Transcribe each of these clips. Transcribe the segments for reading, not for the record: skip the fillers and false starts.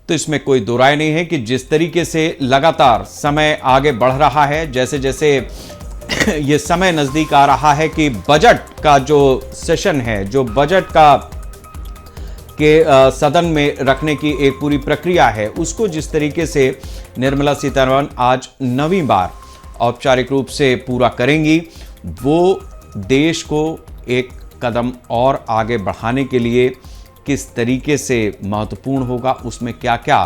तो इसमें कोई दो राय नहीं है कि जिस तरीके से लगातार समय आगे बढ़ रहा है, जैसे जैसे ये समय नजदीक आ रहा है कि बजट का जो सेशन है, जो बजट का के सदन में रखने की एक पूरी प्रक्रिया है, उसको जिस तरीके से निर्मला सीतारमण आज 9वीं बार औपचारिक रूप से पूरा करेंगी, वो देश को एक कदम और आगे बढ़ाने के लिए किस तरीके से महत्वपूर्ण होगा, उसमें क्या क्या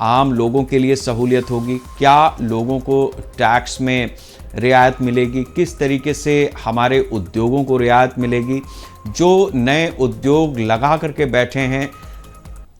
आम लोगों के लिए सहूलियत होगी, क्या लोगों को टैक्स में रियायत मिलेगी, किस तरीके से हमारे उद्योगों को रियायत मिलेगी, जो नए उद्योग लगा करके बैठे हैं,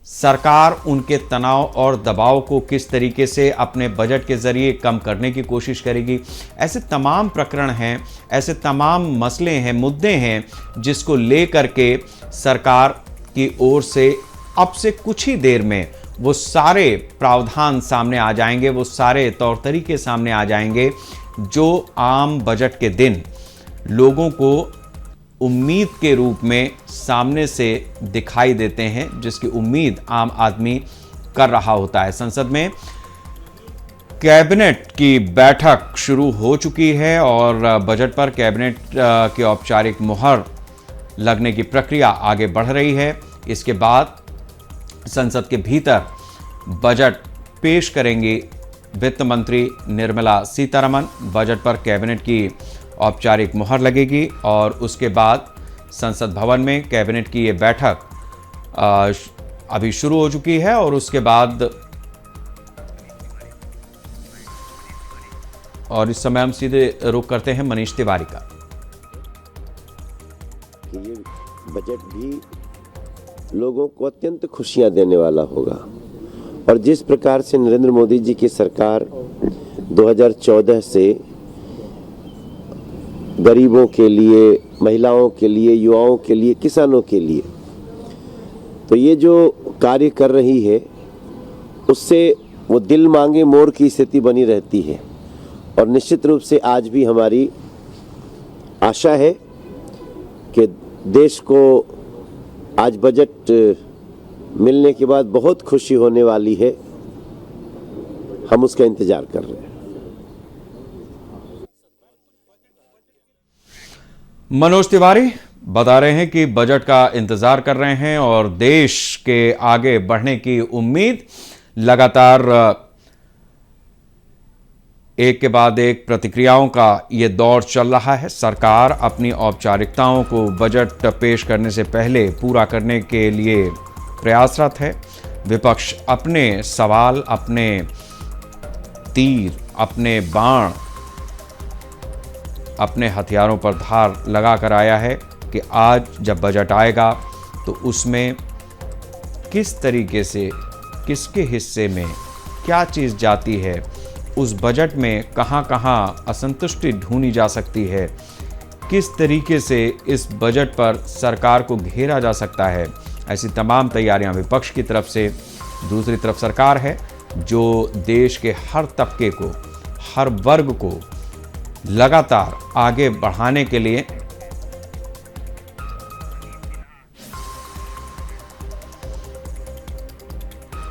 सरकार उनके तनाव और दबाव को किस तरीके से अपने बजट के जरिए कम करने की कोशिश करेगी। ऐसे तमाम प्रकरण हैं, ऐसे तमाम मसले हैं, मुद्दे हैं, जिसको लेकर के सरकार की ओर से अब से कुछ ही देर में वो सारे प्रावधान सामने आ जाएंगे, वो सारे तौर तरीके सामने आ जाएंगे जो आम बजट के दिन लोगों को उम्मीद के रूप में सामने से दिखाई देते हैं, जिसकी उम्मीद आम आदमी कर रहा होता है। संसद में कैबिनेट की बैठक शुरू हो चुकी है और बजट पर कैबिनेट की औपचारिक मुहर लगने की प्रक्रिया आगे बढ़ रही है। इसके बाद संसद के भीतर बजट पेश करेंगी वित्त मंत्री निर्मला सीतारमण। बजट पर कैबिनेट की औपचारिक मुहर लगेगी और उसके बाद संसद भवन में कैबिनेट की ये बैठक अभी शुरू हो चुकी है और उसके बाद और इस समय हम सीधे रुख करते हैं मनीष तिवारी का। ये बजट भी लोगों को अत्यंत खुशियां देने वाला होगा और जिस प्रकार से नरेंद्र मोदी जी की सरकार 2014 से गरीबों के लिए, महिलाओं के लिए, युवाओं के लिए, किसानों के लिए तो ये जो कार्य कर रही है उससे वो दिल मांगे मोर की स्थिति बनी रहती है और निश्चित रूप से आज भी हमारी आशा है कि देश को आज बजट मिलने के बाद बहुत खुशी होने वाली है। हम उसका इंतजार कर रहे हैं। मनोज तिवारी बता रहे हैं कि बजट का इंतजार कर रहे हैं और देश के आगे बढ़ने की उम्मीद लगातार एक के बाद एक प्रतिक्रियाओं का ये दौर चल रहा है। सरकार अपनी औपचारिकताओं को बजट पेश करने से पहले पूरा करने के लिए प्रयासरत है। विपक्ष अपने सवाल, अपने तीर, अपने बाण, अपने हथियारों पर धार लगा कर आया है कि आज जब बजट आएगा तो उसमें किस तरीके से, किसके हिस्से में क्या चीज़ जाती है, उस बजट में कहां कहां असंतुष्टि ढूंढी जा सकती है, किस तरीके से इस बजट पर सरकार को घेरा जा सकता है। ऐसी तमाम तैयारियां विपक्ष की तरफ से, दूसरी तरफ सरकार है जो देश के हर तबके को, हर वर्ग को लगातार आगे बढ़ाने के लिए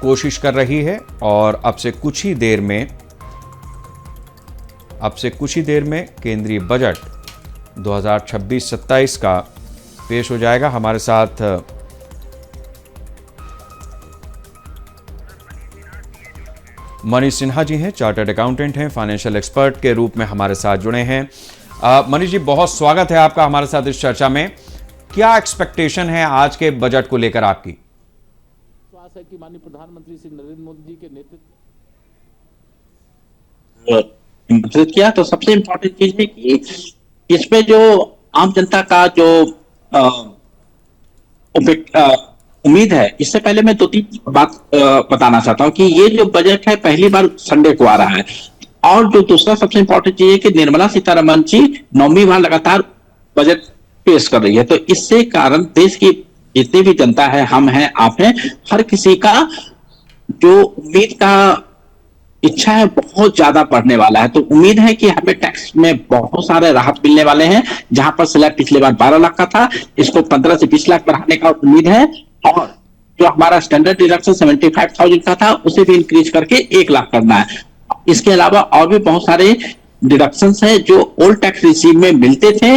कोशिश कर रही है और अब से कुछ ही देर में केंद्रीय बजट 2026-27 का पेश हो जाएगा। हमारे साथ मनीष सिन्हा जी हैं, चार्टर्ड अकाउंटेंट हैं, फाइनेंशियल एक्सपर्ट के रूप में हमारे साथ जुड़े हैं। मनीष जी, बहुत स्वागत है आपका हमारे साथ इस चर्चा में। क्या एक्सपेक्टेशन है आज के बजट को लेकर आपकी? विश्वास है कि माननीय प्रधानमंत्री श्री नरेंद्र मोदी जी के नेतृत्व किया तो सबसे इम्पोर्टेंट चीज है कि इसमें जो आम जनता का जो उम्मीद है, इससे पहले मैं 2-3 बात बताना चाहता हूं कि ये जो बजट है पहली बार संडे को आ रहा है और जो दूसरा सबसे इंपॉर्टेंट चीज है कि निर्मला सीतारमण जी 9वीं बार लगातार बजट पेश कर रही है। तो इससे कारण देश की जितनी भी जनता है, हम हैं, आप हैं, हर किसी का जो उम्मीद का इच्छा है बहुत ज्यादा बढ़ने वाला है। तो उम्मीद है कि हमें टैक्स में बहुत सारे राहत मिलने वाले हैं। जहां पर स्लैब पिछले बार 12 लाख का था, इसको 15 से 20 लाख बढ़ाने का उम्मीद है और जो हमारा स्टैंडर्ड डिडक्शन 75,000 का था उसे भी इंक्रीज करके 1 लाख करना है। इसके अलावा और भी बहुत सारे डिडक्शंस है जो ओल्ड टैक्स रिसीव में मिलते थे,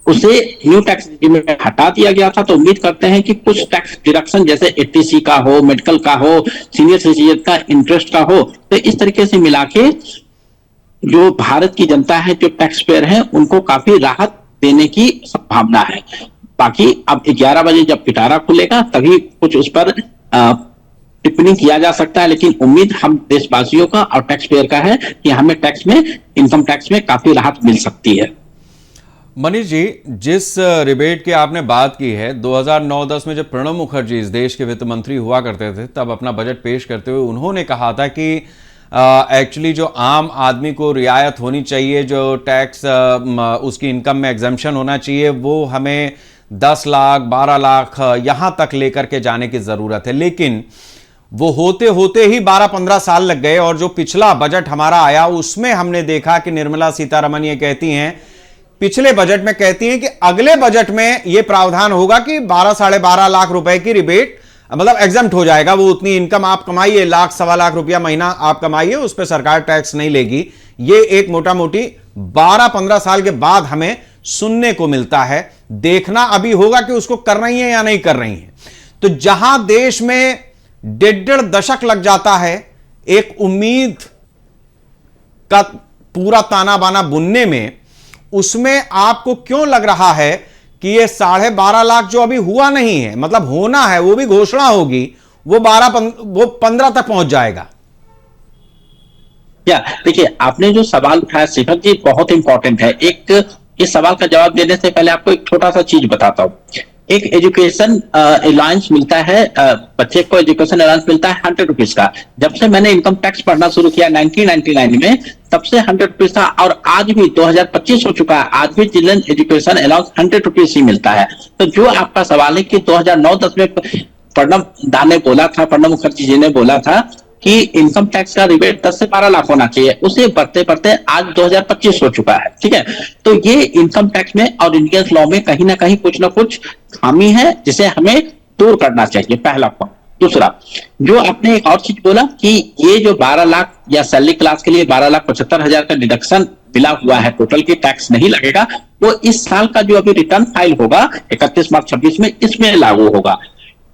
उसे न्यू टैक्स रिजीम में हटा दिया गया था। तो उम्मीद करते हैं कि कुछ टैक्स डिडक्शन जैसे एटीसी का हो, मेडिकल का हो, सीनियर सिटीजन का इंटरेस्ट का हो, तो इस तरीके से मिला के जो भारत की जनता है, जो टैक्स पेयर है, उनको काफी राहत देने की संभावना है। बाकी अब 11 बजे जब पिटारा खुलेगा तभी कुछ उस पर टिप्पणी किया जा सकता है, लेकिन उम्मीद हम देशवासियों का और टैक्स पेयर का है कि हमें टैक्स में, इनकम टैक्स में काफी राहत मिल सकती है। मनीष जी, जिस रिबेट की आपने बात की है, 2009-10 में जब प्रणब मुखर्जी इस देश के वित्त मंत्री हुआ करते थे, तब अपना बजट पेश करते हुए उन्होंने कहा था कि एक्चुअली जो आम आदमी को रियायत होनी चाहिए, जो टैक्स उसकी इनकम में एग्जम्पशन होना चाहिए, वो हमें 10 लाख 12 लाख यहां तक लेकर के जाने की जरूरत है। लेकिन वो होते होते ही 12-15 साल लग गए और जो पिछला बजट हमारा आया उसमें हमने देखा कि निर्मला सीतारमण ये कहती हैं, पिछले बजट में कहती हैं कि अगले बजट में यह प्रावधान होगा कि 12-12.5 लाख रुपए की रिबेट मतलब एग्जम्प्ट हो जाएगा। वो उतनी इनकम आप कमाइए, 1-1.25 लाख रुपया महीना आप कमाइए, उस पर सरकार टैक्स नहीं लेगी। ये एक मोटा मोटी 12-15 साल के बाद हमें सुनने को मिलता है। देखना अभी होगा कि उसको कर रही है या नहीं कर रही है। तो जहां देश में 1.5 दशक लग जाता है एक उम्मीद का पूरा ताना बाना बुनने में, उसमें आपको क्यों लग रहा है कि ये 12.5 लाख जो अभी हुआ नहीं है, मतलब होना है, वो भी घोषणा होगी, वो 15 तक पहुंच जाएगा? क्या देखिए, आपने जो सवाल उठाया शिखर जी बहुत इंपॉर्टेंट है। एक इस सवाल का जवाब देने से पहले आपको एक छोटा सा चीज बताता हूं। एक एजुकेशन अलाउंस मिलता है, बच्चे को एजुकेशन अलाउंस मिलता है 100 रुपीज का। जब से मैंने इनकम टैक्स पढ़ना शुरू किया 1999 में, तब से 100 रुपीज था और आज भी 2025 हो चुका है, आज भी चिल्ड्रन एजुकेशन अलाउंस 100 रुपीज ही मिलता है। तो जो आपका सवाल है कि 2009-10 में प्रणब दा ने बोला था, प्रणब मुखर्जी जी ने बोला था कि इनकम टैक्स का रिबेट 10 से 12 लाख होना चाहिए, उसे बढ़ते बढ़ते आज 2025 हो चुका है। ठीक है, तो ये इनकम टैक्स में और इंडियन लॉ में कहीं ना कहीं कुछ ना कुछ खामी है जिसे हमें दूर करना चाहिए, पहला पॉइंट। दूसरा, जो आपने एक और चीज बोला कि ये जो 12 लाख या सैलरी क्लास के लिए 12,75,000 का डिडक्शन मिला हुआ है, टोटल की टैक्स नहीं लगेगा, वो इस साल का जो अभी रिटर्न फाइल होगा 31 मार्च 26 में, इसमें लागू होगा।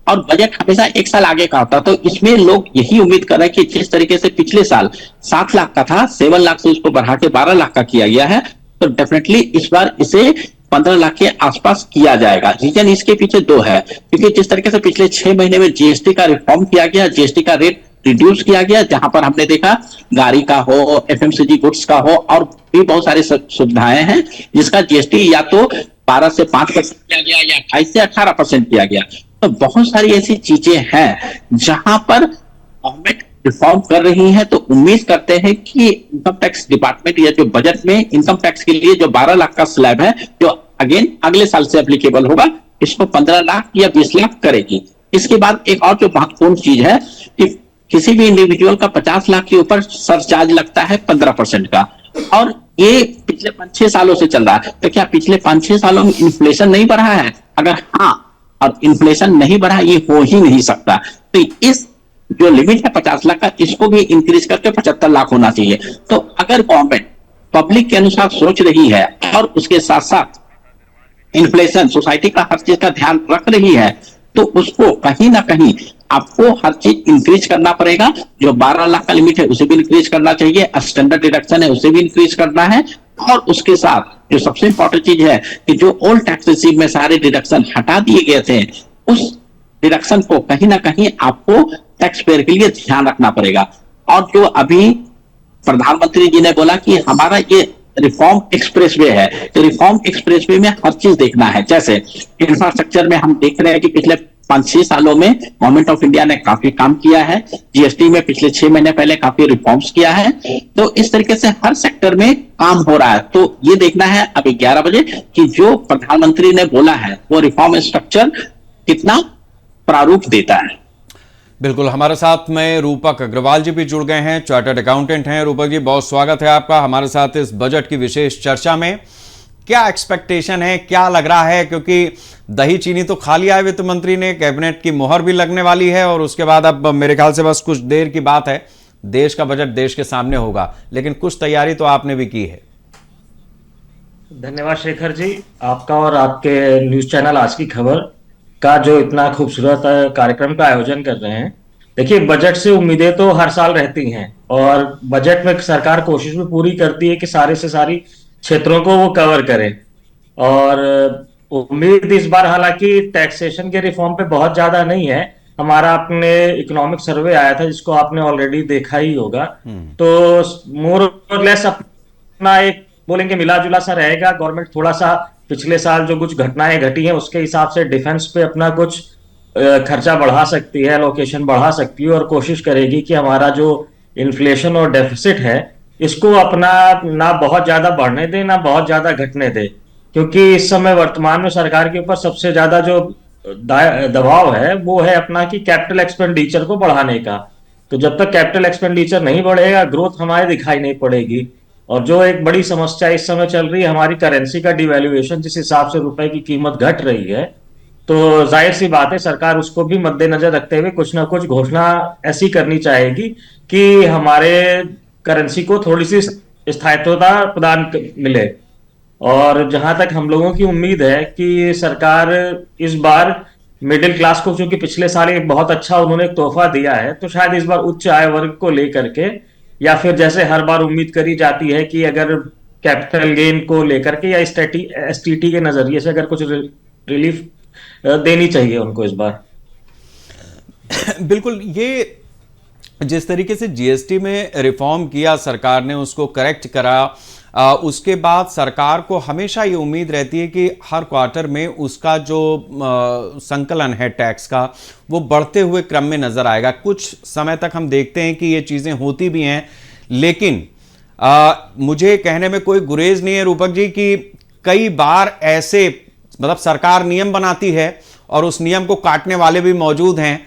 और बजट हमेशा एक साल आगे का होता, तो इसमें लोग यही उम्मीद कर रहे हैं कि जिस तरीके से पिछले साल 7 लाख का था, 7 लाख से उसको बढ़ा के 12 लाख का किया गया है, तो डेफिनेटली इस बार इसे 15 लाख के आसपास किया जाएगा। रीजन इसके पीछे 2 है, क्योंकि जिस तरीके से पिछले 6 महीने में जीएसटी का रिफॉर्म किया गया, जीएसटी का रेट रिड्यूस किया गया, जहां पर हमने देखा गाड़ी का हो, एफएमसीजी गुड्स का हो, और भी बहुत सारी सुविधाएं हैं जिसका जीएसटी या तो 12 से 5% किया गया या 28 से 18% किया गया। तो बहुत सारी ऐसी चीजें हैं जहां पर गवर्नमेंट रिफॉर्म कर रही है। तो उम्मीद करते हैं कि इनकम टैक्स डिपार्टमेंट या जो बजट में इनकम टैक्स के लिए जो 12 लाख का स्लैब है, जो अगेन अगले साल से एप्लीकेबल होगा, इसको 15 लाख या 20 लाख करेगी। इसके बाद एक और जो महत्वपूर्ण चीज है कि किसी भी इंडिविजुअल का 50 लाख के ऊपर सरचार्ज लगता है 15% का, और ये पिछले 5-6 सालों से चल रहा है। तो क्या पिछले 5-6 सालों में इन्फ्लेशन नहीं बढ़ा है? अगर हाँ, और इन्फ्लेशन नहीं बढ़ा, ये हो ही नहीं सकता। तो इस जो लिमिट है 50 लाख का, इसको भी इंक्रीज करके 75 लाख होना चाहिए। तो अगर गवर्नमेंट पब्लिक के अनुसार सोच रही है और उसके साथ साथ इन्फ्लेशन, सोसाइटी का हर चीज का ध्यान रख रही है, तो उसको कहीं ना कहीं आपको हर चीज इंक्रीज करना पड़ेगा। जो 12 लाख का लिमिट है उसे भी इंक्रीज करना चाहिए, स्टैंडर्ड डिडक्शन है उसे भी इंक्रीज करना है, और उसके साथ जो सबसे इंपॉर्टेंट चीज है कि जो ओल्ड टैक्स रिसीव में सारे डिडक्शन हटा दिए गए थे, उस डिडक्शन को कहीं ना कहीं आपको टैक्स पेयर के लिए ध्यान रखना पड़ेगा। और जो अभी प्रधानमंत्री जी ने बोला कि हमारा ये रिफॉर्म एक्सप्रेसवे है, तो रिफॉर्म एक्सप्रेसवे में हर चीज देखना है। जैसे इंफ्रास्ट्रक्चर में हम देख रहे हैं कि पिछले 5-6 सालों में गवर्नमेंट ऑफ इंडिया ने काफी काम किया है, जीएसटी में पिछले 6 महीने पहले काफी रिफॉर्म्स किया है। तो इस तरीके से हर सेक्टर में काम हो रहा है। तो ये देखना है अभी 11 बजे कि जो प्रधानमंत्री ने बोला है वो रिफॉर्म स्ट्रक्चर कितना प्रारूप देता है। बिल्कुल, हमारे साथ में रूपक अग्रवाल जी भी जुड़ गए हैं, चार्टर्ड अकाउंटेंट हैं। रूपक जी, बहुत स्वागत है आपका हमारे साथ इस बजट की विशेष चर्चा में। क्या एक्सपेक्टेशन है, क्या लग रहा है, क्योंकि दही चीनी तो खा लिया है वित्त मंत्री ने, कैबिनेट की मुहर भी लगने वाली है और उसके बाद अब मेरे ख्याल से बस कुछ देर की बात है, देश का बजट देश के सामने होगा। लेकिन कुछ तैयारी तो आपने भी की है। धन्यवाद शेखर जी, आपका और आपके न्यूज चैनल आज की खबर का जो इतना खूबसूरत कार्यक्रम का आयोजन कर रहे हैं। देखिए, बजट से उम्मीदें तो हर साल रहती हैं और बजट में सरकार कोशिश भी पूरी करती है कि सारे से सारी क्षेत्रों को वो कवर करे। और उम्मीद इस बार हालांकि टैक्सेशन के रिफॉर्म पे बहुत ज्यादा नहीं है। हमारा अपने इकोनॉमिक सर्वे आया था जिसको आपने ऑलरेडी देखा ही होगा, तो मोर और लेस अपना एक बोलेंगे मिला जुला सा रहेगा। गवर्नमेंट थोड़ा सा पिछले साल जो कुछ घटनाएं घटी हैं उसके हिसाब से डिफेंस पे अपना कुछ खर्चा बढ़ा सकती है, लोकेशन बढ़ा सकती है और कोशिश करेगी कि हमारा जो इन्फ्लेशन और डेफिसिट है इसको अपना ना बहुत ज्यादा बढ़ने दे ना बहुत ज्यादा घटने दे, क्योंकि इस समय वर्तमान में सरकार के ऊपर सबसे ज्यादा जो दबाव है वो है अपना कि कैपिटल एक्सपेंडिचर को बढ़ाने का। तो जब तक कैपिटल एक्सपेंडिचर नहीं बढ़ेगा ग्रोथ हमारे दिखाई नहीं पड़ेगी। और जो एक बड़ी समस्या इस समय चल रही है हमारी करेंसी का डिवैल्यूएशन, जिस हिसाब से रुपए की कीमत घट रही है, तो जाहिर सी बात है सरकार उसको भी मद्देनजर रखते हुए कुछ ना कुछ घोषणा ऐसी करनी चाहेगी कि हमारे करेंसी को थोड़ी सी स्थायित्वता प्रदान मिले। और जहां तक हम लोगों की उम्मीद है कि सरकार इस बार मिडिल क्लास को, चूंकि पिछले साल एक बहुत अच्छा उन्होंने एक तोहफा दिया है, तो शायद इस बार उच्च आय वर्ग को लेकर के या फिर जैसे हर बार उम्मीद करी जाती है कि अगर कैपिटल गेन को लेकर के या एसटीटी के नजरिए से अगर कुछ रिलीफ देनी चाहिए उनको इस बार। बिल्कुल, ये जिस तरीके से जीएसटी में रिफॉर्म किया सरकार ने, उसको करेक्ट करा, उसके बाद सरकार को हमेशा ये उम्मीद रहती है कि हर क्वार्टर में उसका जो संकलन है टैक्स का वो बढ़ते हुए क्रम में नजर आएगा। कुछ समय तक हम देखते हैं कि ये चीजें होती भी हैं, लेकिन मुझे कहने में कोई गुरेज नहीं है रूपक जी कि कई बार ऐसे मतलब सरकार नियम बनाती है और उस नियम को काटने वाले भी मौजूद हैं,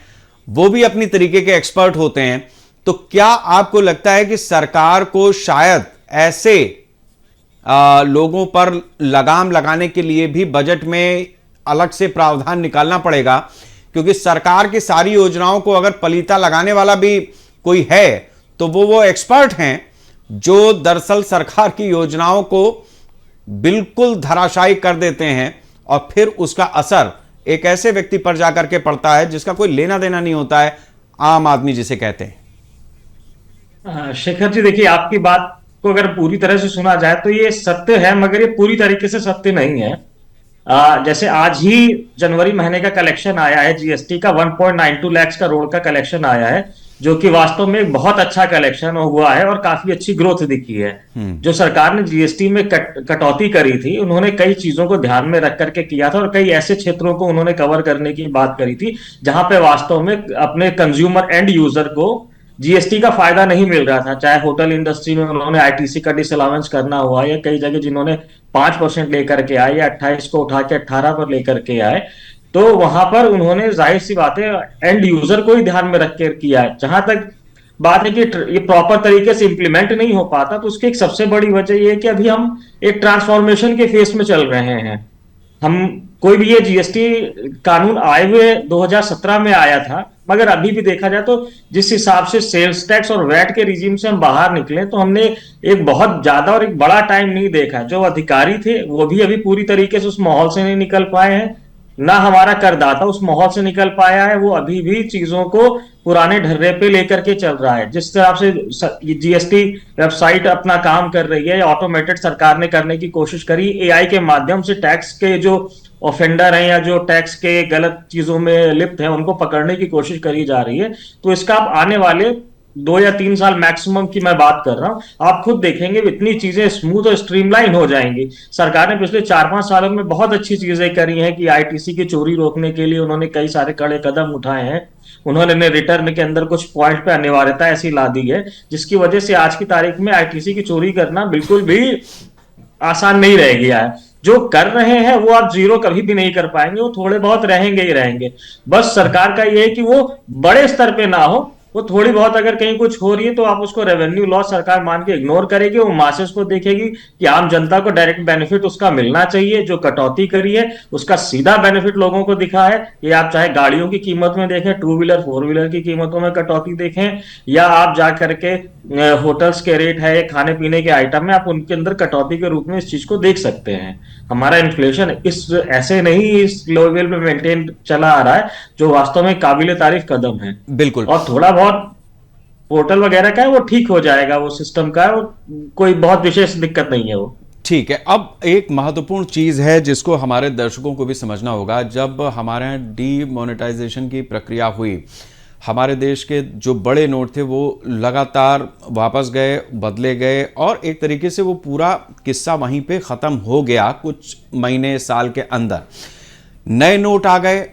वो भी अपनी तरीके के एक्सपर्ट होते हैं। तो क्या आपको लगता है कि सरकार को शायद ऐसे लोगों पर लगाम लगाने के लिए भी बजट में अलग से प्रावधान निकालना पड़ेगा? क्योंकि सरकार की सारी योजनाओं को अगर पलीता लगाने वाला भी कोई है तो वो एक्सपर्ट हैं जो दरअसल सरकार की योजनाओं को बिल्कुल धराशायी कर देते हैं और फिर उसका असर एक ऐसे व्यक्ति पर जाकर के पड़ता है जिसका कोई लेना देना नहीं होता है, आम आदमी जिसे कहते हैं। शेखर जी, देखिए, आपकी बात को अगर पूरी तरह से सुना जाए तो ये सत्य है, मगर ये पूरी तरीके से सत्य नहीं है। जैसे आज ही जनवरी महीने का कलेक्शन आया है जीएसटी का, 1.92 लाख करोड़ का कलेक्शन आया है, जो कि वास्तव में एक बहुत अच्छा कलेक्शन हुआ है और काफी अच्छी ग्रोथ दिखी है। जो सरकार ने जीएसटी में कटौती करी थी, उन्होंने कई चीजों को ध्यान में रख करके किया था और कई ऐसे क्षेत्रों को उन्होंने कवर करने की बात करी थी जहां पे वास्तव में अपने कंज्यूमर एंड यूजर को जीएसटी का फायदा नहीं मिल रहा था। चाहे होटल इंडस्ट्री में उन्होंने आईटीसी का डिसअलाउंस करना हुआ या कई जगह जिन्होंने 5% लेकर के आए या 28 को उठा के 18 पर लेकर के आए, तो वहां पर उन्होंने जाहिर सी बात है एंड यूजर को ही ध्यान में रख कर किया है। जहां तक बात है कि ये प्रॉपर तरीके से इंप्लीमेंट नहीं हो पाता, तो उसकी एक सबसे बड़ी वजह ये है कि अभी हम एक ट्रांसफॉर्मेशन के फेस में चल रहे हैं। हम कोई भी ये जीएसटी कानून आए हुए 2017 में आया था, मगर अभी भी देखा जाए तो जिस हिसाब से सेल्स टैक्स और वैट के रिजीम से हम बाहर निकले तो हमने एक बहुत ज्यादा और एक बड़ा टाइम नहीं देखा। जो अधिकारी थे वो भी अभी पूरी तरीके से उस माहौल से नहीं निकल पाए हैं, ना हमारा करदाता उस माहौल से निकल पाया है। वो अभी भी चीजों को पुराने ढर्रे पे लेकर के चल रहा है। जिस तरह से जीएसटी वेबसाइट अपना काम कर रही है, ऑटोमेटेड सरकार ने करने की कोशिश करी, एआई के माध्यम से टैक्स के जो ऑफेंडर हैं या जो टैक्स के गलत चीजों में लिप्त हैं उनको पकड़ने की कोशिश करी जा रही है। तो इसका आप आने वाले 2 या 3 साल मैक्सिमम की मैं बात कर रहा हूं, आप खुद देखेंगे इतनी चीजें स्मूथ और स्ट्रीमलाइन हो जाएंगी। सरकार ने पिछले 4-5 सालों में बहुत अच्छी चीजें करी हैं कि आईटीसी की चोरी रोकने के लिए उन्होंने कई सारे कड़े कदम उठाए हैं। उन्होंने रिटर्न के अंदर कुछ पॉइंट पे अनिवार्यता ऐसी ला दी है जिसकी वजह से आज की तारीख में आईटीसी की चोरी करना बिल्कुल भी आसान नहीं रह गया है। जो कर रहे हैं वो आप जीरो कभी भी नहीं कर पाएंगे, वो थोड़े बहुत रहेंगे ही रहेंगे। बस सरकार का ये है कि वो बड़े स्तर पे ना हो, वो थोड़ी बहुत अगर कहीं कुछ हो रही है तो आप उसको रेवेन्यू लॉस सरकार मान के इग्नोर करेगी, वो मासेस को देखेगी कि आम जनता को डायरेक्ट बेनिफिट उसका मिलना चाहिए। जो कटौती करी है उसका सीधा बेनिफिट लोगों को दिखा है। ये आप चाहे गाड़ियों की कीमत में देखें, 2 व्हीलर 4 व्हीलर की कीमतों में कटौती देखें, या आप जा करके होटल्स के रेट है, खाने पीने के आइटम में, आप उनके अंदर कटौती के रूप में इस चीज को देख सकते हैं। हमारा इन्फ्लेशन इस ऐसे नहीं इस लेवल पे मेंटेन चला आ रहा है, जो वास्तव में काबिले तारीफ कदम है। बिल्कुल। और थोड़ा बहुत पोर्टल वगैरह का है वो ठीक हो जाएगा, वो सिस्टम का है, वो कोई बहुत विशेष दिक्कत नहीं है वो। ठीक है। अब एक महत्वपूर्ण चीज है जिसको हमारे दर्शकों को भी समझना होगा। जब हमारे यहाँ डीमोनेटाइजेशन की प्रक्रिया हुई, हमारे देश के जो बड़े नोट थे वो लगातार वापस गए, बदले गए, और एक तरीके से वो पूरा किस्सा वहीं पे ख़त्म हो गया कुछ महीने साल के अंदर। नए नोट आ गए,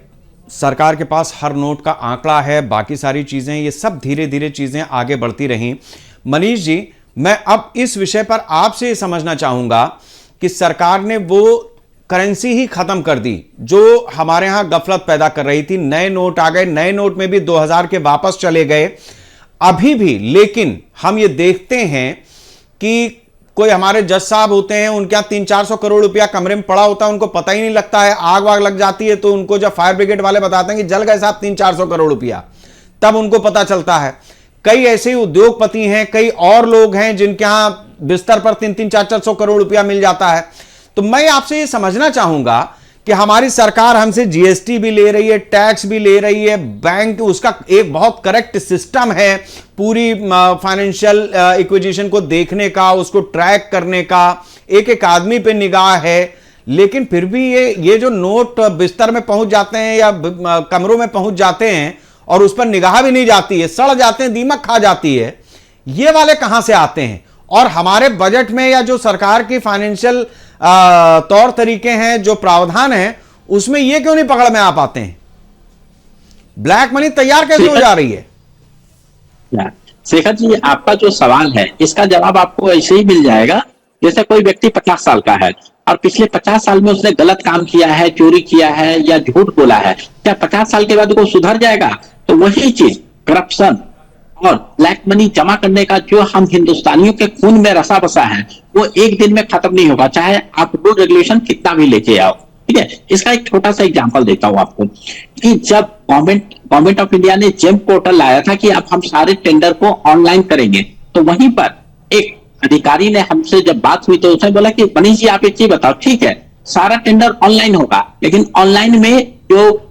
सरकार के पास हर नोट का आंकड़ा है, बाकी सारी चीज़ें, ये सब धीरे धीरे चीज़ें आगे बढ़ती रहीं। मनीष जी, मैं अब इस विषय पर आपसे ये समझना चाहूँगा कि सरकार ने वो करेंसी ही खत्म कर दी जो हमारे यहां गफलत पैदा कर रही थी। नए नोट आ गए, नए नोट में भी 2000 के वापस चले गए अभी भी। लेकिन हम ये देखते हैं कि कोई हमारे जज साहब होते हैं, उनके यहां 300-400 करोड़ रुपया कमरे में पड़ा होता है, उनको पता ही नहीं लगता है। आग वाग लग जाती है तो उनको जब फायर ब्रिगेड वाले बताते हैं कि जल गए साहब 300-400 करोड़ रुपया, तब उनको पता चलता है। कई ऐसे उद्योगपति हैं, कई और लोग हैं जिनके यहां बिस्तर पर 300-400 करोड़ रुपया मिल जाता है। तो मैं आपसे ये समझना चाहूंगा कि हमारी सरकार हमसे जीएसटी भी ले रही है, टैक्स भी ले रही है, बैंक उसका एक बहुत करेक्ट सिस्टम है पूरी फाइनेंशियल एक्विजिशन को देखने का, उसको ट्रैक करने का, एक एक आदमी पे निगाह है। लेकिन फिर भी ये जो नोट बिस्तर में पहुंच जाते हैं या कमरों में पहुंच जाते हैं और उस पर निगाह भी नहीं जाती है, सड़ जाते हैं, दीमक खा जाती है, ये वाले कहां से आते हैं? और हमारे बजट में या जो सरकार की फाइनेंशियल तौर तरीके हैं, जो प्रावधान है, उसमें ये क्यों नहीं पकड़ में आ पाते हैं? ब्लैक मनी तैयार कैसे हो जा रही है? शेखर जी, आपका जो सवाल है इसका जवाब आपको ऐसे ही मिल जाएगा जैसे कोई व्यक्ति 50 साल का है और पिछले 50 साल में उसने गलत काम किया है, चोरी किया है या झूठ बोला है, क्या 50 साल के बाद वो सुधर जाएगा? तो वही चीज करप्शन और ब्लैक मनी जमा करने का जो हम हिंदुस्तानियों के खून में रसा बसा है वो एक दिन में खत्म नहीं होगा, चाहे आप रूल रेगुलेशन कितना भी लेके आओ। ठीक है, इसका एक छोटा सा एग्जांपल देता हूं आपको कि जब गवर्नमेंट ऑफ इंडिया ने जेम पोर्टल लाया था कि अब हम सारे टेंडर को ऑनलाइन करेंगे, तो वहीं पर एक अधिकारी ने हमसे जब बात हुई तो उसने बोला कि मनीष जी आप एक चीज बताओ, ठीक है सारा टेंडर ऑनलाइन होगा, लेकिन ऑनलाइन में जो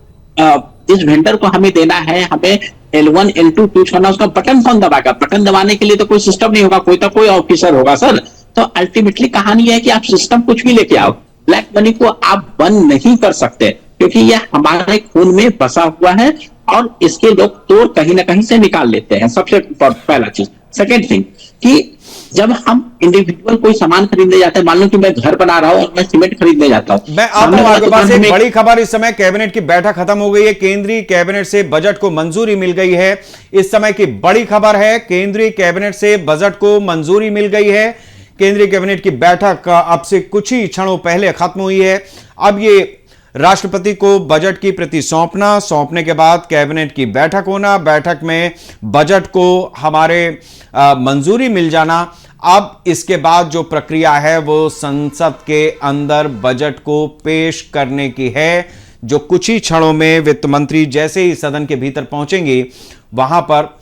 जिस वेंडर को हमें देना है, हमें L1 L2 चूज करना, उसका बटन कौन दबाएगा? बटन दबाने के लिए तो कोई सिस्टम नहीं होगा, कोई तो कोई ऑफिसर होगा सर। तो अल्टीमेटली कहानी है कि आप सिस्टम कुछ भी लेके आओ, ब्लैक मनी को आप बंद नहीं कर सकते, क्योंकि यह हमारे खून में बसा हुआ है और इसके लोग तोड़ कहीं ना कहीं से निकाल लेते हैं। सबसे पहला चीज। सेकेंड थिंग कि जब हम इंडिविजुअल कोई सामान खरीदने जाते हैं, मान लो कि मैं घर बना रहा हूं और मैं सीमेंट खरीदने जाता हूं, मैं आता हूं आपके पास एक बड़ी खबर। इस समय कैबिनेट की बैठक खत्म हो गई है, केंद्रीय कैबिनेट से बजट को मंजूरी मिल गई है। इस समय की बड़ी खबर है, केंद्रीय कैबिनेट से बजट को मंजूरी मिल गई है। केंद्रीय कैबिनेट की बैठक अब से कुछ ही क्षणों पहले खत्म हुई है। अब ये राष्ट्रपति को बजट की प्रति सौंपने के बाद कैबिनेट की बैठक होना, बैठक में बजट को हमारे मंजूरी मिल जाना। अब इसके बाद जो प्रक्रिया है वो संसद के अंदर बजट को पेश करने की है, जो कुछ ही क्षणों में वित्त मंत्री जैसे ही सदन के भीतर पहुंचेंगे वहां पर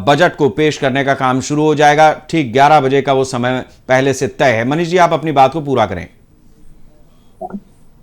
बजट को पेश करने का काम शुरू हो जाएगा। ठीक 11 बजे का वो समय पहले से तय है। मनीष जी आप अपनी बात को पूरा करें।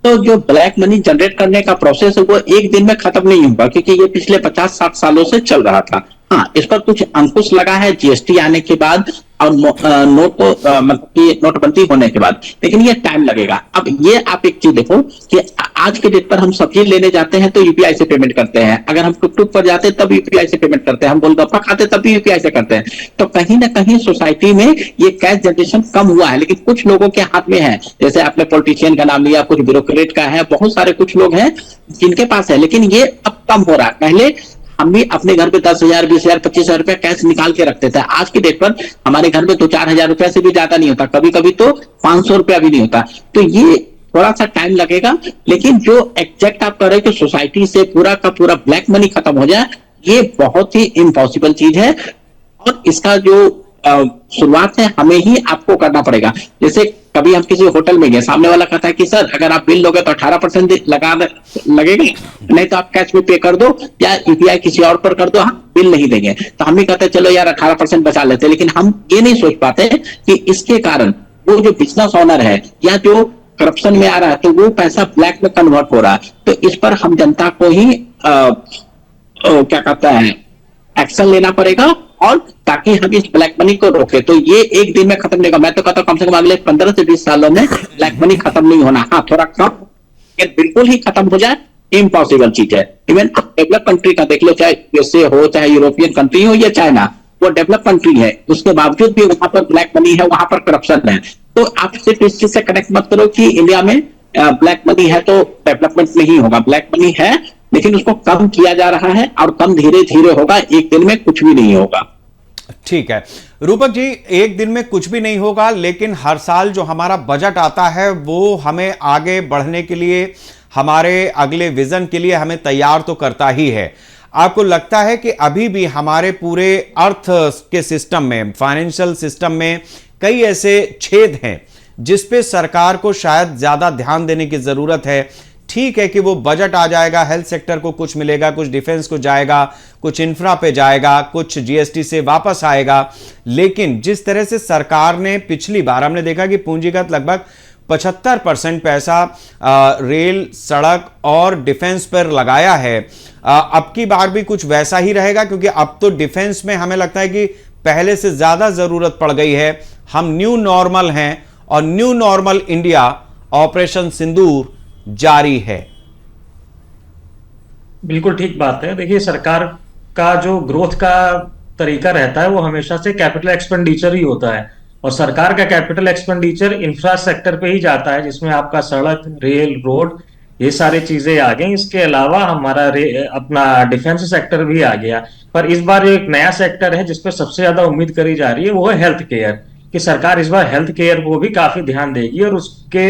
तो जो ब्लैक मनी जनरेट करने का प्रोसेस है वो एक दिन में खत्म नहीं होगा, क्योंकि ये पिछले 50-60 सालों से चल रहा था। हाँ, इस पर कुछ अंकुश लगा है जीएसटी आने के बाद और मतलब कि नोटबंदी होने के बाद, लेकिन ये टाइम लगेगा। अब ये आप एक चीज देखो कि आज के डेट पर हम सब्जी लेने जाते हैं तो यूपीआई से पेमेंट करते हैं, अगर हम टुक पर जाते हैं तब यूपीआई से पेमेंट करते हैं, हम गोलगप्पा खाते तब भी यूपीआई से करते हैं। तो कहीं ना कहीं सोसाइटी में ये कैश जनरेशन कम हुआ है, लेकिन कुछ लोगों के हाथ में है। जैसे आपने पॉलिटिशियन का नाम लिया, कुछ ब्यूरोक्रेट का है, बहुत सारे कुछ लोग हैं जिनके पास है, लेकिन ये अब कम हो रहा है। पहले हम भी अपने घर पे 10,000, 20,000, 25,000 रुपया कैश निकाल के रखते थे। आज की डेट पर हमारे घर में 2-4 हजार रुपया से भी ज्यादा नहीं होता, कभी कभी तो 500 रुपया भी नहीं होता। तो ये थोड़ा सा टाइम लगेगा, लेकिन जो एग्जैक्ट आप कह रहे हैं कि सोसाइटी से पूरा का पूरा ब्लैक मनी खत्म हो जाए, ये बहुत ही इम्पॉसिबल चीज है। और इसका जो शुरुआत है हमें ही आपको करना पड़ेगा। जैसे कभी हम किसी होटल में गए, सामने वाला कहता है कि सर अगर आप बिल लोगे तो 18% लगेगा, नहीं तो आप कैश में पे कर दो या यूपीआई किसी और पर कर दो, हम बिल नहीं देंगे। तो हम भी कहते हैं चलो यार 18% बचा लेते हैं, लेकिन हम ये नहीं सोच पाते कि इसके कारण वो जो बिजनेस ऑनर है या जो करप्शन में आ रहा है तो वो पैसा ब्लैक में कन्वर्ट हो रहा है। तो इस पर हम जनता को ही क्या कहता है एक्शन लेना पड़ेगा, और ताकि हम इस ब्लैक मनी को रोके। तो ये एक दिन में खत्म नहीं होगा। मैं तो कहता हूं कम से कम अगले 15 से 20 सालों में ब्लैक मनी खत्म नहीं होना। हाँ, थोड़ा कम, बिल्कुल ही खत्म हो जाए इम्पॉसिबल चीज है। इवन डेवलप कंट्री का देख लो, चाहे यूएसए हो, चाहे यूरोपियन कंट्री हो या चाइना, वो डेवलप कंट्री है, उसके बावजूद भी वहां पर ब्लैक मनी है, वहां पर करप्शन है। तो आप सिर्फ इस चीज से कनेक्ट मत करो कि इंडिया में ब्लैक मनी है तो डेवलपमेंट नहीं होगा। ब्लैक मनी है, लेकिन उसको कम किया जा रहा है, और कम धीरे धीरे होगा, एक दिन में कुछ भी नहीं होगा। ठीक है रूपक जी, एक दिन में कुछ भी नहीं होगा, लेकिन हर साल जो हमारा बजट आता है वो हमें आगे बढ़ने के लिए, हमारे अगले विजन के लिए हमें तैयार तो करता ही है। आपको लगता है कि अभी भी हमारे पूरे अर्थ के सिस्टम में, फाइनेंशियल सिस्टम में कई ऐसे छेद हैं जिस पे सरकार को शायद ज्यादा ध्यान देने की जरूरत है? ठीक है कि वो बजट आ जाएगा, हेल्थ सेक्टर को कुछ मिलेगा, कुछ डिफेंस को जाएगा, कुछ इंफ्रा पे जाएगा, कुछ जीएसटी से वापस आएगा, लेकिन जिस तरह से सरकार ने पिछली बार हमने देखा कि पूंजीगत लगभग 75% पैसा रेल, सड़क और डिफेंस पर लगाया है। अब की बार भी कुछ वैसा ही रहेगा? क्योंकि अब तो डिफेंस में हमें लगता है कि पहले से ज्यादा जरूरत पड़ गई है। हम न्यू नॉर्मल हैं और न्यू नॉर्मल इंडिया ऑपरेशन सिंदूर जारी है। बिल्कुल ठीक बात है। देखिए, सरकार का जो ग्रोथ का तरीका रहता है वो हमेशा से कैपिटल एक्सपेंडिचर ही होता है, और सरकार का कैपिटल एक्सपेंडिचर इंफ्रास्ट्रक्चर पे ही जाता है, जिसमें आपका सड़क, रेल, रोड, ये सारी चीजें आ गई। इसके अलावा हमारा अपना डिफेंस सेक्टर भी आ गया। पर इस बार एक नया सेक्टर है जिसपे सबसे ज्यादा उम्मीद करी जा रही है, वो है हेल्थ केयर, कि सरकार इस बार हेल्थ केयर को भी काफी ध्यान देगी, और उसके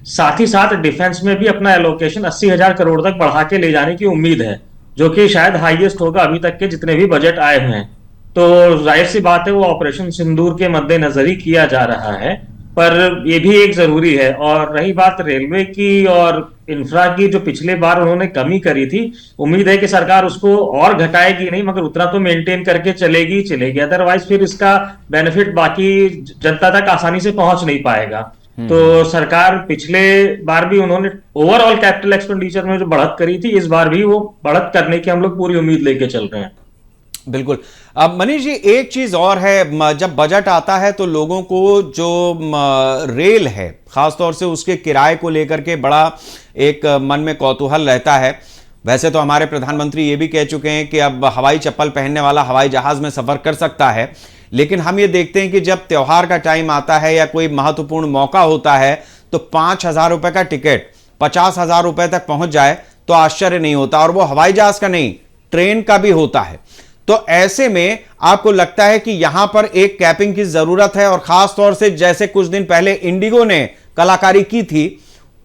साथ ही साथ डिफेंस में भी अपना एलोकेशन 80,000 करोड़ तक बढ़ा के ले जाने की उम्मीद है, जो कि शायद हाईएस्ट होगा अभी तक के जितने भी बजट आए हुए हैं। तो जाहिर सी बात है वो ऑपरेशन सिंदूर के मद्देनजर ही किया जा रहा है, पर ये भी एक जरूरी है। और रही बात रेलवे की और इंफ्रा की, जो पिछले बार उन्होंने कमी करी थी, उम्मीद है कि सरकार उसको और घटाएगी नहीं, मगर उतना तो मेंटेन करके चलेगी। अदरवाइज फिर इसका बेनिफिट बाकी जनता तक आसानी से पहुंच नहीं पाएगा। तो सरकार पिछले बार भी उन्होंने ओवरऑल कैपिटल एक्सपेंडिचर में जो बढ़त करी थी, इस बार भी वो बढ़त करने की हम लोग पूरी उम्मीद लेके चल रहे हैं। बिल्कुल। अब मनीष जी, एक चीज और है, जब बजट आता है तो लोगों को जो रेल है, खासतौर से उसके किराए को लेकर के बड़ा एक मन में कौतूहल रहता है। वैसे तो हमारे प्रधानमंत्री ये भी कह चुके हैं कि अब हवाई चप्पल पहनने वाला हवाई जहाज में सफर कर सकता है, लेकिन हम ये देखते हैं कि जब त्योहार का टाइम आता है या कोई महत्वपूर्ण मौका होता है तो 5,000 रुपए का टिकट 50,000 रुपए तक पहुंच जाए तो आश्चर्य नहीं होता, और वो हवाई जहाज का नहीं, ट्रेन का भी होता है। तो ऐसे में आपको लगता है कि यहां पर एक कैपिंग की जरूरत है, और खास तौर से जैसे कुछ दिन पहले इंडिगो ने कलाकारी की थी,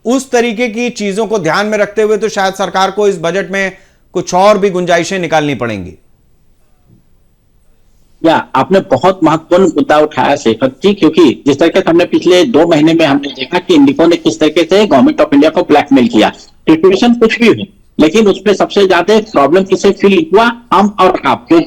उस तरीके की चीजों को ध्यान में रखते हुए तो शायद सरकार को इस बजट में कुछ और भी गुंजाइशें निकालनी पड़ेंगी। या आपने बहुत महत्वपूर्ण मुद्दा उठाया शेखर जी, क्योंकि जिस तरीके से हमने पिछले 2 महीने में हमने देखा कि इंडिगो ने किस तरीके से गवर्नमेंट ऑफ इंडिया को ब्लैकमेल किया। सिचुएशन कुछ भी हुई, लेकिन उसमें सबसे ज्यादा प्रॉब्लम किसे फील हुआ? हम और आप, जो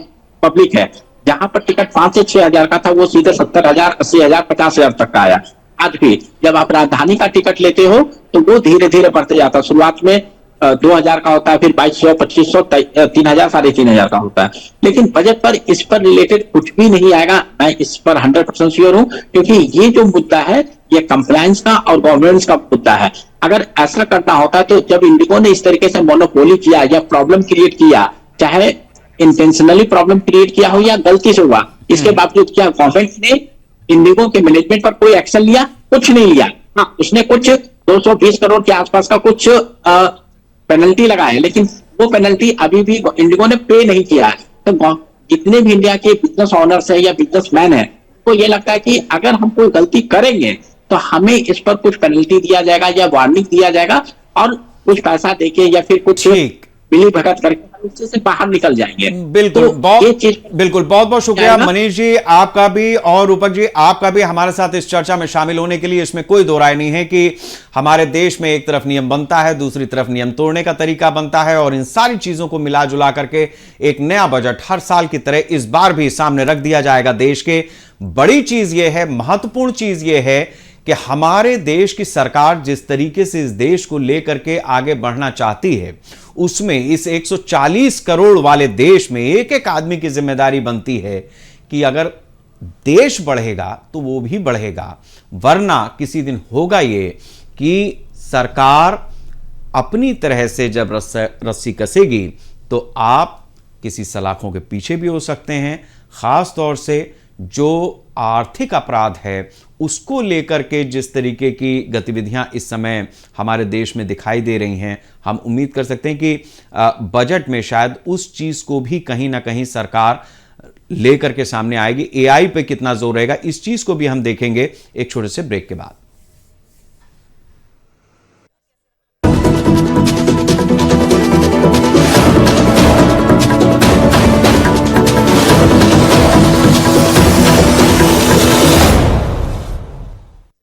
पब्लिक है। जहां पर टिकट 5 से 6,000 का था, वो सीधे 70,000, 80,000, 50,000 तक का आया। आज भी जब आप राजधानी का टिकट लेते हो तो वो धीरे धीरे बढ़ते जाता है। शुरुआत में 2,000 का होता है, फिर 2,200, 2,500, 3,000, 3,500 का होता है। लेकिन बजट पर इस पर रिलेटेड कुछ भी नहीं आएगा, मैं इस पर 100% श्योर हूं, क्योंकि ये जो मुद्दा है ये कंप्लायंस का और गवर्नेंस का मुद्दा है। अगर ऐसा करना होता तो जब इंडिगो ने इस तरीके से मोनोपोली किया या प्रॉब्लम क्रिएट किया, चाहे इंटेंशनली प्रॉब्लम क्रिएट किया हो या गलती से हुआ, इसके बावजूद क्या गवर्नमेंट ने इंडिगो के मैनेजमेंट पर कोई एक्शन लिया? कुछ नहीं लिया। हाँ, उसने कुछ 220 करोड़ के आसपास का कुछ पेनल्टी लगाया, लेकिन वो पेनल्टी अभी भी इंडिगो ने पे नहीं किया है। तो जितने भी इंडिया के बिजनेस ऑनर्स है या बिजनेसमैन है, तो ये लगता है कि अगर हम कोई गलती करेंगे तो हमें इस पर कुछ पेनल्टी दिया जाएगा या वार्निंग दिया जाएगा, और कुछ पैसा देके या फिर कुछ मिली भगत करके उससे से बाहर निकल जाएंगे। बिल्कुल तो ये चीज बिल्कुल बहुत बहुत शुक्रिया क्या है ना? मनीष जी, आपका भी और रूपक जी आपका भी हमारे साथ इस चर्चा में शामिल होने के लिए। इसमें कोई दो राय नहीं है कि हमारे देश में एक तरफ नियम बनता है, दूसरी तरफ नियम तोड़ने का तरीका बनता है, और इन सारी चीजों को मिला जुला करके एक नया बजट हर साल की तरह इस बार भी सामने रख दिया जाएगा देश के। बड़ी चीज यह है, महत्वपूर्ण चीज यह है कि हमारे देश की सरकार जिस तरीके से इस देश को लेकर के आगे बढ़ना चाहती है, उसमें इस 140 करोड़ वाले देश में एक एक आदमी की जिम्मेदारी बनती है कि अगर देश बढ़ेगा तो वो भी बढ़ेगा, वरना किसी दिन होगा ये कि सरकार अपनी तरह से जब रस्सी कसेगी तो आप किसी सलाखों के पीछे भी हो सकते हैं। खास तौर से जो आर्थिक अपराध है उसको लेकर के जिस तरीके की गतिविधियां इस समय हमारे देश में दिखाई दे रही हैं, हम उम्मीद कर सकते हैं कि बजट में शायद उस चीज को भी कहीं ना कहीं सरकार लेकर के सामने आएगी। एआई पे कितना जोर रहेगा, इस चीज को भी हम देखेंगे एक छोटे से ब्रेक के बाद।